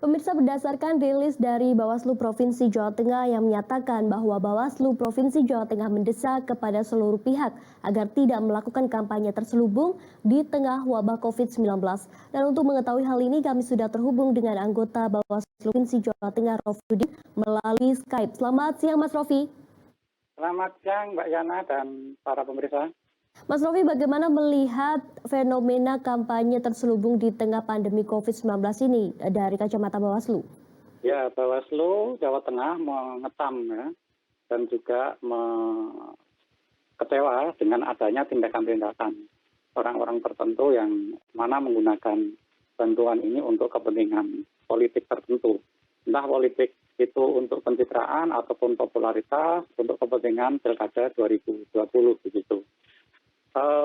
Pemirsa, berdasarkan rilis dari Bawaslu Provinsi Jawa Tengah yang menyatakan bahwa Bawaslu Provinsi Jawa Tengah mendesak kepada seluruh pihak agar tidak melakukan kampanye terselubung di tengah wabah COVID-19. Dan untuk mengetahui hal ini kami sudah terhubung dengan anggota Bawaslu Provinsi Jawa Tengah Rofudin melalui Skype. Selamat siang Mas Rofi. Selamat siang Mbak Yana dan para pemirsa. Mas Rofi, bagaimana melihat fenomena kampanye terselubung di tengah pandemi COVID-19 ini dari kacamata Bawaslu? Ya, Bawaslu Jawa Tengah mengetam ya, dan juga kecewa dengan adanya tindakan-tindakan orang-orang tertentu yang mana menggunakan bantuan ini untuk kepentingan politik tertentu. Entah politik itu untuk pencitraan ataupun popularitas untuk kepentingan Pilkada 2020 begitu.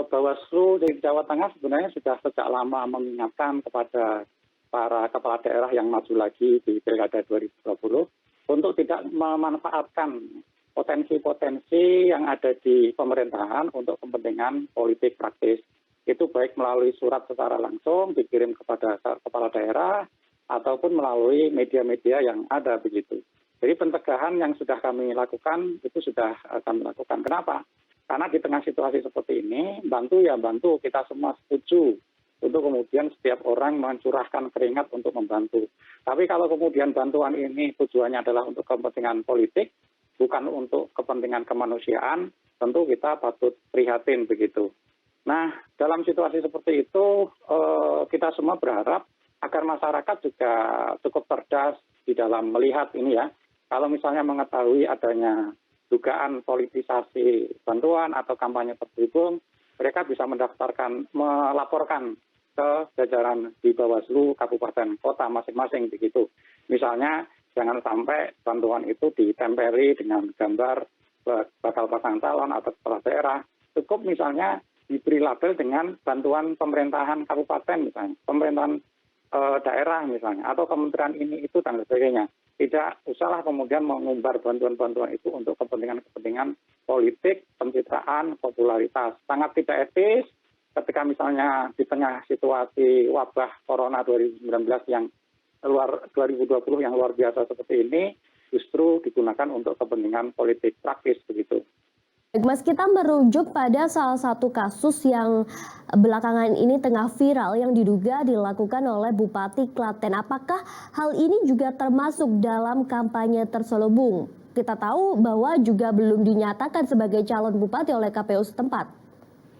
Bawaslu di Jawa Tengah sebenarnya sudah sejak lama mengingatkan kepada para kepala daerah yang maju lagi di Pilkada 2020 untuk tidak memanfaatkan potensi-potensi yang ada di pemerintahan untuk kepentingan politik praktis. Itu baik melalui surat secara langsung dikirim kepada kepala daerah ataupun melalui media-media yang ada begitu. Jadi pencegahan yang sudah kami lakukan itu sudah kami lakukan. Kenapa? Karena di tengah situasi seperti ini, bantu kita semua setuju untuk kemudian setiap orang mencurahkan keringat untuk membantu. Tapi kalau kemudian bantuan ini tujuannya adalah untuk kepentingan politik, bukan untuk kepentingan kemanusiaan, tentu kita patut prihatin begitu. Nah, dalam situasi seperti itu, kita semua berharap agar masyarakat juga cukup cerdas di dalam melihat ini ya. Kalau misalnya mengetahui adanya dugaan politisasi bantuan atau kampanye terselubung, mereka bisa melaporkan ke jajaran di Bawaslu kabupaten kota masing-masing begitu. Misalnya jangan sampai bantuan itu ditempeli dengan gambar bakal pasang calon atau kepala daerah. Cukup misalnya diberi label dengan bantuan pemerintahan kabupaten misalnya, pemerintahan daerah misalnya, atau kementerian ini itu dan sebagainya. Tidak usahlah kemudian mengumbar bantuan-bantuan itu untuk kepentingan-kepentingan politik, pencitraan, popularitas. Sangat tidak etis ketika misalnya di tengah situasi wabah Corona 2019 yang 2020 yang luar biasa seperti ini, justru digunakan untuk kepentingan politik praktis begitu. Mas, kita merujuk pada salah satu kasus yang belakangan ini tengah viral yang diduga dilakukan oleh Bupati Klaten. Apakah hal ini juga termasuk dalam kampanye terselubung? Kita tahu bahwa juga belum dinyatakan sebagai calon bupati oleh KPU setempat.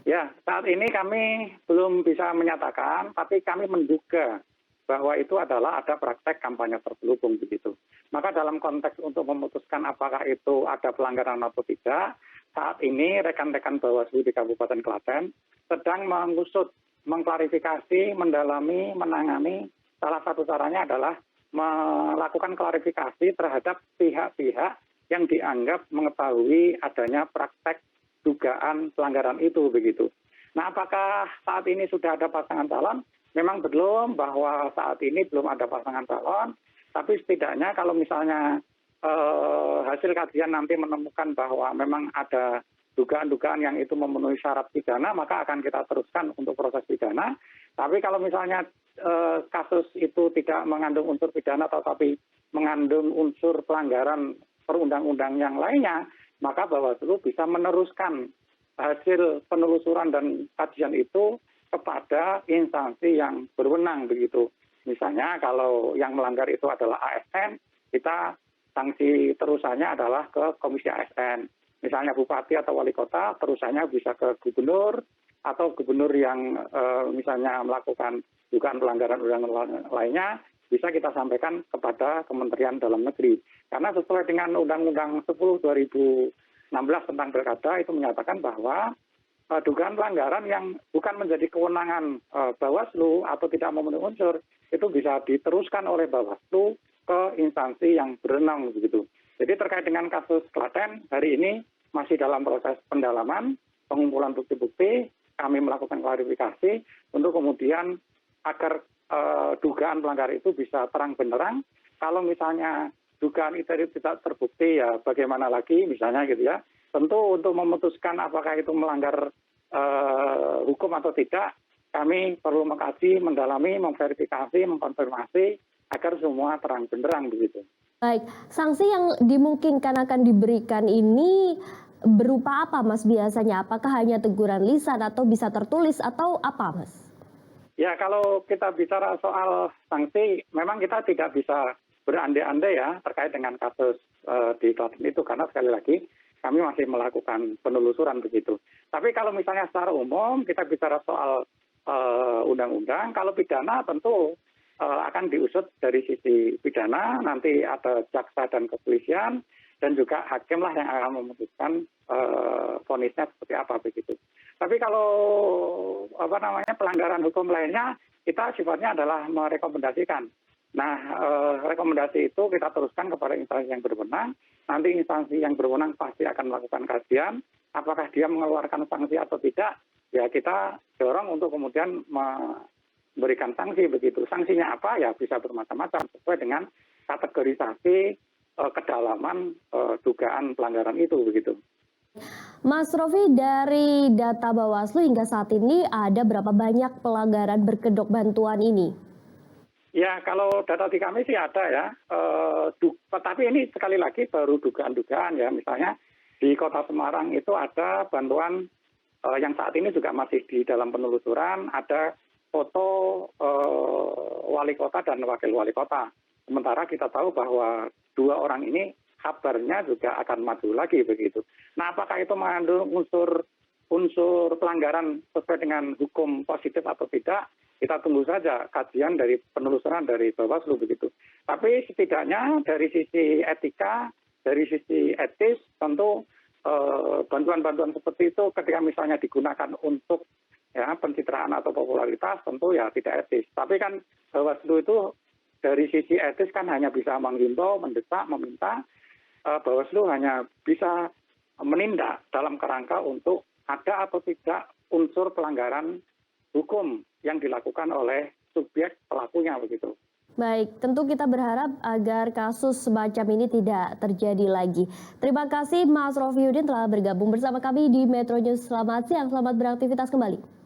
Ya, saat ini kami belum bisa menyatakan, tapi kami menduga bahwa itu adalah ada praktek kampanye terselubung begitu. Maka dalam konteks untuk memutuskan apakah itu ada pelanggaran atau tidak, saat ini rekan-rekan Bawaslu di Kabupaten Klaten sedang mengusut, mengklarifikasi, mendalami, menangani. Salah satu caranya adalah melakukan klarifikasi terhadap pihak-pihak yang dianggap mengetahui adanya praktek dugaan pelanggaran itu begitu. Nah, apakah saat ini sudah ada pasangan calon? Memang belum, bahwa saat ini belum ada pasangan calon, tapi setidaknya kalau misalnya hasil kajian nanti menemukan bahwa memang ada dugaan-dugaan yang itu memenuhi syarat pidana, maka akan kita teruskan untuk proses pidana. Tapi kalau misalnya kasus itu tidak mengandung unsur pidana tetapi mengandung unsur pelanggaran perundang-undang yang lainnya, maka Bawaslu bisa meneruskan hasil penelusuran dan kajian itu kepada instansi yang berwenang begitu. Misalnya kalau yang melanggar itu adalah ASN, kita sanksi terusannya adalah ke Komisi ASN. Misalnya bupati atau wali kota, terusannya bisa ke gubernur, atau gubernur yang misalnya melakukan dugaan pelanggaran undang-undang lainnya, bisa kita sampaikan kepada Kementerian Dalam Negeri. Karena sesuai dengan Undang-Undang 10 2016 tentang Pilkada itu menyatakan bahwa dugaan pelanggaran yang bukan menjadi kewenangan Bawaslu atau tidak memenuhi unsur, itu bisa diteruskan oleh Bawaslu ke instansi yang berwenang begitu. Jadi terkait dengan kasus Klaten, hari ini masih dalam proses pendalaman, pengumpulan bukti-bukti, kami melakukan klarifikasi untuk kemudian agar dugaan pelanggaran itu bisa terang benderang. Kalau misalnya dugaan itu tidak terbukti, ya bagaimana lagi misalnya gitu ya. Tentu untuk memutuskan apakah itu melanggar hukum atau tidak, kami perlu mengkaji, mendalami, memverifikasi, mengkonfirmasi agar semua terang benderang begitu. Baik, sanksi yang dimungkinkan akan diberikan ini berupa apa, Mas, biasanya? Apakah hanya teguran lisan atau bisa tertulis atau apa, Mas? Ya, kalau kita bicara soal sanksi, memang kita tidak bisa berandai-andai ya terkait dengan kasus di Klaten itu, karena sekali lagi kami masih melakukan penelusuran begitu. Tapi kalau misalnya secara umum kita bicara soal undang-undang, kalau pidana tentu akan diusut dari sisi pidana, nanti ada jaksa dan kepolisian, dan juga hakim lah yang akan memutuskan vonisnya seperti apa begitu. Tapi kalau pelanggaran hukum lainnya, kita sifatnya adalah merekomendasikan. Nah, rekomendasi itu kita teruskan kepada instansi yang berwenang. Nanti instansi yang berwenang pasti akan melakukan kajian. Apakah dia mengeluarkan sanksi atau tidak? Ya kita dorong untuk kemudian memberikan sanksi begitu. Sanksinya apa? Ya bisa bermacam-macam sesuai dengan kategorisasi kedalaman dugaan pelanggaran itu begitu. Mas Rofi, dari data Bawaslu hingga saat ini ada berapa banyak pelanggaran berkedok bantuan ini? Ya, kalau data di kami sih ada ya. Tapi ini sekali lagi baru dugaan-dugaan ya. Misalnya di Kota Semarang itu ada bantuan yang saat ini juga masih di dalam penelusuran. Ada foto wali kota dan wakil wali kota. Sementara kita tahu bahwa dua orang ini kabarnya juga akan maju lagi begitu. Nah, apakah itu mengandung unsur pelanggaran sesuai dengan hukum positif atau tidak? Kita tunggu saja kajian dari penelusuran dari Bawaslu begitu. Tapi setidaknya dari sisi etika, dari sisi etis, tentu bantuan-bantuan seperti itu ketika misalnya digunakan untuk ya pencitraan atau popularitas, tentu ya tidak etis. Tapi kan Bawaslu itu dari sisi etis kan hanya bisa menghimbau, mendesak, meminta. Bawaslu hanya bisa menindak dalam kerangka untuk ada atau tidak unsur pelanggaran hukum yang dilakukan oleh subjek pelakunya begitu. Baik, tentu kita berharap agar kasus semacam ini tidak terjadi lagi. Terima kasih Mas Rofiuddin telah bergabung bersama kami di Metro News. Selamat siang, selamat beraktivitas kembali.